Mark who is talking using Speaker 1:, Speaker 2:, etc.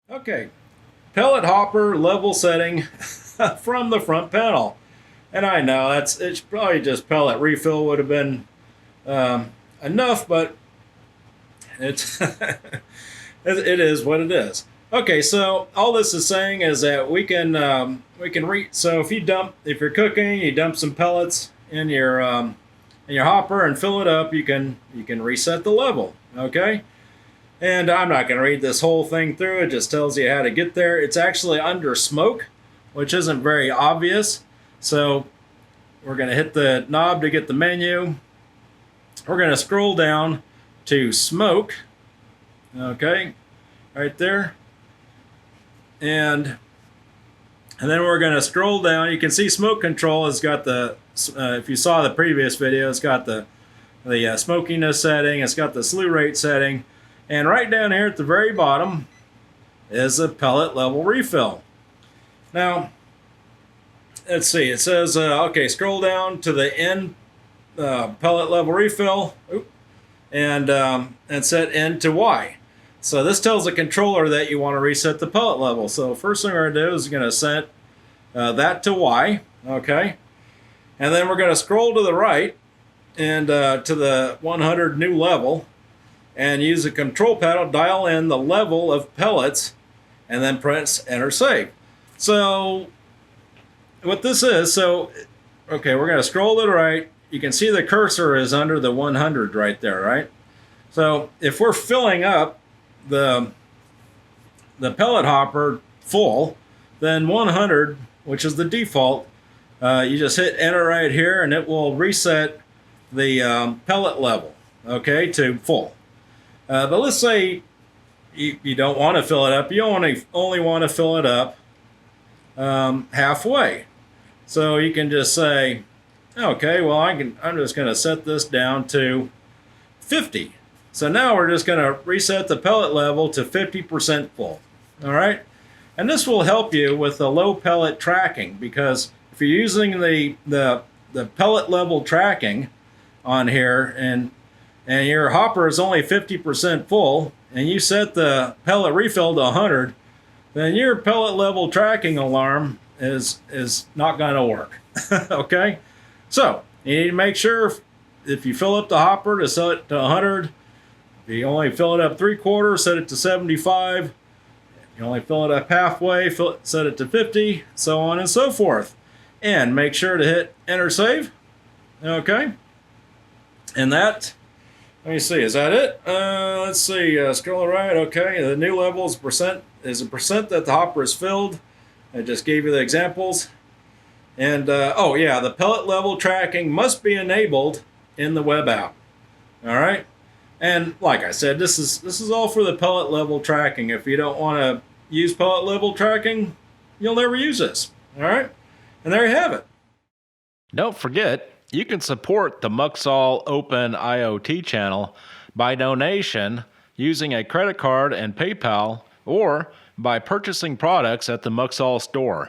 Speaker 1: Okay, pellet hopper level setting from the front panel. And I know it's probably just pellet refill would have been enough, but it's it is what it is. Okay, so all this is saying is that so if you're cooking, you dump some pellets in your hopper and fill it up, you can reset the level. Okay. And I'm not going to read this whole thing through. It just tells you how to get there. It's actually under smoke, which isn't very obvious. So we're going to hit the knob to get the menu. We're going to scroll down to smoke. Okay, right there. And then we're going to scroll down. You can see smoke control has got if you saw the previous video, it's got the smokiness setting. It's got the slew rate setting. And right down here at the very bottom is a pellet level refill. Now, let's see. It says, okay, scroll down to the end pellet level refill, and set N to Y. So this tells the controller that you want to reset the pellet level. So first thing we're going to do is going to set that to Y, okay? And then we're going to scroll to the right and to the 100 new level, and use the control panel, dial in the level of pellets, and then press enter save. So what this is, okay, we're going to scroll to the right. You can see the cursor is under the 100 right there, right? So if we're filling up the pellet hopper full, then 100, which is the default, you just hit enter right here and it will reset the pellet level, okay, to full. But let's say you don't want to fill it up. You only want to fill it up halfway. So you can just say, okay, well, I'm just going to set this down to 50. So now we're just going to reset the pellet level to 50% full. All right? And this will help you with the low pellet tracking, because if you're using the pellet level tracking on here and your hopper is only 50% full, and you set the pellet refill to 100, then your pellet level tracking alarm is not going to work. Okay? So, you need to make sure if you fill up the hopper to set it to 100, if you only fill it up 3/4, set it to 75. If you only fill it up halfway, set it to 50, so on and so forth. And make sure to hit enter save. Okay? And that, let me see, is that it? Let's see, scroll right, okay. The new level is a percent that the hopper is filled. I just gave you the examples. And, oh yeah, the pellet level tracking must be enabled in the web app. All right? And like I said, this is all for the pellet level tracking. If you don't want to use pellet level tracking, you'll never use this. All right? And there you have it.
Speaker 2: Don't forget, you can support the Muxall Open IoT channel by donation using a credit card and PayPal, or by purchasing products at the Muxall store.